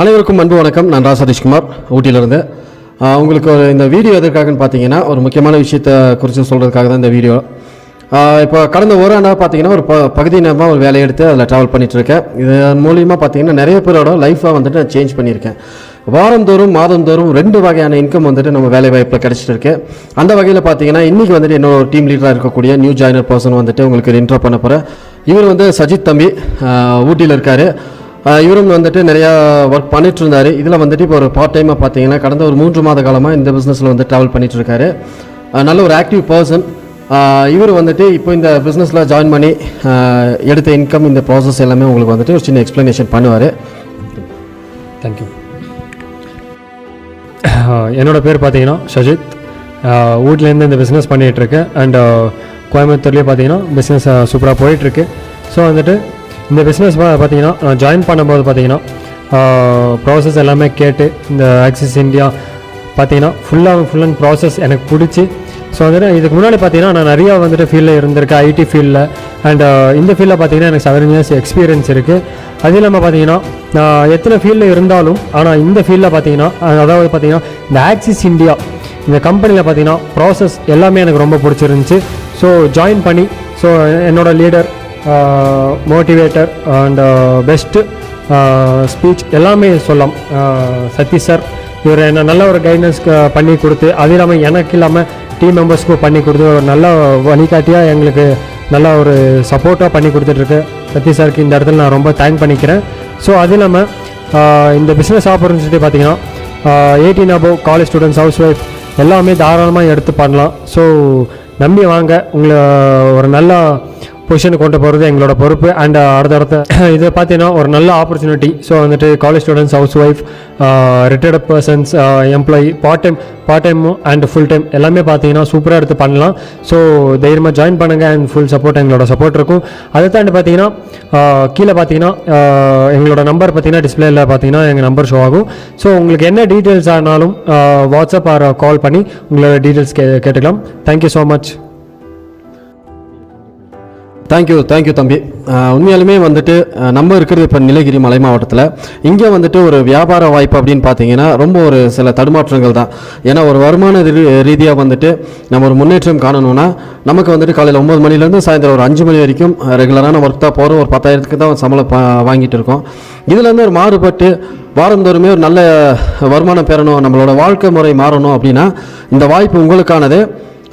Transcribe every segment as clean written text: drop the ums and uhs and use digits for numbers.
அனைவருக்கும் அன்பு வணக்கம். நான் சதீஷ்குமார் ஊட்டியிலிருந்து. உங்களுக்கு இந்த வீடியோ எதற்காகன்னு பார்த்தீங்கன்னா ஒரு முக்கியமான விஷயத்தை குறித்து சொல்கிறதுக்காக தான் இந்த வீடியோ. இப்போ கடந்த ஒரு ஆண்டாக பார்த்தீங்கன்னா ஒரு பகுதி நேரமாக ஒரு வேலையை எடுத்து அதில் ட்ராவல் பண்ணிகிட்ருக்கேன். இது மூலியமாக பார்த்தீங்கன்னா நிறைய பேரோட லைஃப்பாக வந்துட்டு நான் சேஞ்ச் பண்ணியிருக்கேன். வாரந்தோறும் மாதந்தோறும் 2 வகையான இன்கம் வந்துட்டு நம்ம வேலை வாய்ப்பில் கிடச்சிட்டு இருக்கு. அந்த வகையில் பார்த்தீங்கன்னா இன்றைக்கி வந்துட்டு இன்னொரு டீம் லீடராக இருக்கக்கூடிய நியூ ஜாயினர் பர்சன் வந்துட்டு உங்களுக்கு இன்ட்ரோ பண்ண போகிறேன். இவர் வந்து சஜித் தம்பி, ஊட்டியில் இருக்கார். இவரும் வந்துட்டு நிறையா ஒர்க் பண்ணிட்டு இருந்தார். இதில் வந்துட்டு இப்போ ஒரு பார்ட் டைமாக பார்த்தீங்கன்னா கடந்த ஒரு 3 மாத காலமாக இந்த பிஸ்னஸில் வந்து ட்ராவல் பண்ணிட்டு இருக்காரு. நல்ல ஒரு ஆக்டிவ் பர்சன். இவர் வந்துட்டு இப்போ இந்த பிஸ்னஸில் ஜாயின் பண்ணி எடுத்த இன்கம், இந்த ப்ராசஸ் எல்லாமே உங்களுக்கு வந்துட்டு ஒரு சின்ன எக்ஸ்ப்ளனேஷன் பண்ணுவார். தேங்க்யூ. என்னோடய பேர் பார்த்தீங்கன்னா சஜித். வீட்டிலேருந்து இந்த பிஸ்னஸ் பண்ணிகிட்ருக்கேன். அண்ட் கோயம்புத்தூர்லேயே பார்த்தீங்கன்னா பிஸ்னஸ் சூப்பராக போயிட்டுருக்கு. ஸோ வந்துட்டு இந்த பிஸ்னஸ் பார்த்தீங்கன்னா நான் ஜாயின் பண்ணும்போது பார்த்தீங்கன்னா ப்ராசஸ் எல்லாமே கேட்டு இந்த ஆக்சிஸ் இந்தியா பார்த்தீங்கன்னா ஃபுல் அண்ட் ப்ராசஸ் எனக்கு பிடிச்சி. ஸோ வந்துட்டு இதுக்கு முன்னாடி பார்த்தீங்கன்னா நான் நிறையா வந்துட்டு ஃபீல்டில் இருந்திருக்கேன், ஐடி ஃபீல்டில். அண்ட் இந்த ஃபீல்டில் பார்த்தீங்கன்னா எனக்கு 7 years எக்ஸ்பீரியன்ஸ் இருக்குது. அது இல்லாமல் பார்த்தீங்கன்னா நான் எத்தனை ஃபீல்டில் இருந்தாலும் ஆனால் இந்த ஃபீல்டில் பார்த்தீங்கன்னா அதாவது பார்த்தீங்கன்னா இந்த ஆக்சிஸ் இந்தியா இந்த கம்பெனியில் பார்த்தீங்கன்னா ப்ராசஸ் எல்லாமே எனக்கு ரொம்ப பிடிச்சிருந்துச்சி. ஸோ ஜாயின் பண்ணி ஸோ என்னோடய leader, motivator and best speech எல்லாமே சொல்லலாம் சதீஷ் சார். இவர் என்ன நல்ல ஒரு கைடன்ஸ் பண்ணி கொடுத்து, அது இல்லாமல் எனக்கு இல்லாமல் டீம் மெம்பர்ஸ்க்கும் பண்ணி கொடுத்து ஒரு நல்ல வழிகாட்டியாக எங்களுக்கு நல்ல ஒரு சப்போர்ட்டாக பண்ணி கொடுத்துட்ருக்கு சதீஷ் சாருக்கு. இந்த இடத்துல நான் ரொம்ப தேங்க் பண்ணிக்கிறேன். ஸோ அது இல்லாமல் இந்த பிஸ்னஸ் ஆப்பர்ச்சுனிட்டி பார்த்திங்கன்னா 18 above college students, house wife எல்லாமே தாராளமாக எடுத்து பண்ணலாம். ஸோ நம்பி வாங்க, உங்களை ஒரு நல்ல பொசிஷனுக்கு கொண்டு போகிறது எங்களோட பொறுப்பு. அண்ட் அடுத்தடுத்த இது பார்த்தீங்கன்னா ஒரு நல்ல ஆப்பர்ச்சுனிட்டி. ஸோ வந்துட்டு college students, house wife, retired persons, employee, part time and full time எல்லாமே பார்த்தீங்கன்னா சூப்பராக எடுத்து பண்ணலாம். ஸோ தைரியமாக ஜாயின் பண்ணுங்கள். அண்ட் ஃபுல் சப்போர்ட் எங்களோட சப்போர்ட் இருக்கும். அதை தாண்டி பார்த்தீங்கன்னா கீழே பார்த்தீங்கன்னா எங்களோட நம்பர் பார்த்தீங்கன்னா டிஸ்பிளேயில் பார்த்தீங்கன்னா எங்கள் நம்பர் ஷோ ஆகும். ஸோ உங்களுக்கு என்ன டீட்டெயில்ஸ் ஆனாலும் வாட்ஸ்அப் ஆர் கால் பண்ணி உங்களோட டீட்டெயில்ஸ் கேட்டுக்கலாம். Thank you so much. தேங்க்யூ தம்பி. உண்மையாலுமே வந்துட்டு நம்ம இருக்கிறது இப்போ நீலகிரி மலை மாவட்டத்தில். இங்கே வந்துட்டு ஒரு வியாபார வாய்ப்பு அப்படின்னு பார்த்தீங்கன்னா ரொம்ப ஒரு சில தடுமாற்றங்கள் தான். ஏன்னா ஒரு வருமான ரீதியாக வந்துட்டு நம்ம ஒரு முன்னேற்றம் காணணும்னா நமக்கு வந்துட்டு காலையில் 9 மணிலேருந்து சாயந்தரம் ஒரு 5 மணி வரைக்கும் ரெகுலரான ஒர்க் தான் போகிறோம். ஒரு 10,000க்கு தான் சம்பளம் வாங்கிட்டு இருக்கோம். இதுலேருந்து ஒரு மாறுபட்டு வாரந்தோறுமே ஒரு நல்ல வருமானம் பெறணும், நம்மளோட வாழ்க்கை முறை மாறணும் அப்படின்னா இந்த வாய்ப்பு உங்களுக்கானது.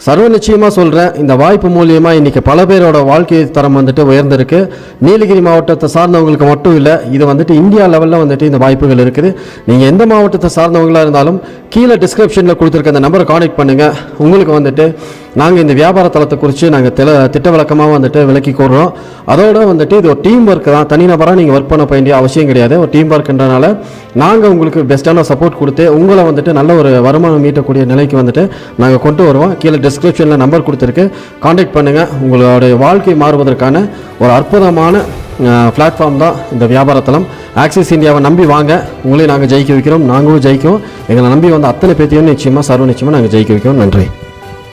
சர்வ நிச்சயமாக சொல்கிறேன், இந்த வாய்ப்பு மூலியமாக இன்றைக்கி பல பேரோட வாழ்க்கை தரம் வந்துட்டு உயர்ந்திருக்கு. நீலகிரி மாவட்டத்தை சார்ந்தவங்களுக்கு மட்டும் இல்லை, இது வந்துட்டு இந்தியா லெவலில் வந்துட்டு இந்த வாய்ப்புகள் இருக்குது. நீங்கள் எந்த மாவட்டத்தை சார்ந்தவங்களாக இருந்தாலும் கீழே டிஸ்கிரிப்ஷனில் கொடுத்துருக்க அந்த நம்பரை கான்டெக்ட் பண்ணுங்கள். உங்களுக்கு வந்துட்டு நாங்கள் இந்த வியாபார தளத்தை குறித்து நாங்கள் திட்ட விளக்கமாக வந்துட்டு விளக்கி கூறுறோம். அதோடு வந்துட்டு இது ஒரு டீம் ஒர்க் தான். தனிநபராக நீங்கள் ஒர்க் பண்ண வேண்டிய அவசியம் கிடையாது. ஒரு டீம் ஒர்க்ன்றனால நாங்கள் உங்களுக்கு பெஸ்ட்டான சப்போர்ட் கொடுத்து உங்களை வந்துட்டு நல்ல ஒரு வருமானம் ஈட்டக்கூடிய நிலைக்கு வந்துட்டு நாங்கள் கொண்டு வருவோம். கீழே டிஸ்கிரிப்ஷனில் நம்பர் கொடுத்துருக்கு, கான்டாக்ட் பண்ணுங்கள். உங்களுடைய வாழ்க்கை மாறுவதற்கான ஒரு அற்புதமான பிளாட்ஃபார்ம் தான் இந்த வியாபாரத்தலம். ஆக்சிஸ் இந்தியாவை நம்பி வாங்க, உங்களையும் நாங்கள் ஜெயிக்க வைக்கிறோம், நாங்களும் ஜெயிக்கிறோம். எங்களை நம்பி வந்து அத்தனை பேத்தையும் நிச்சயமாக சர்வ நிச்சயமாக நாங்கள் ஜெயிக்க வைக்கிறோம். நன்றி.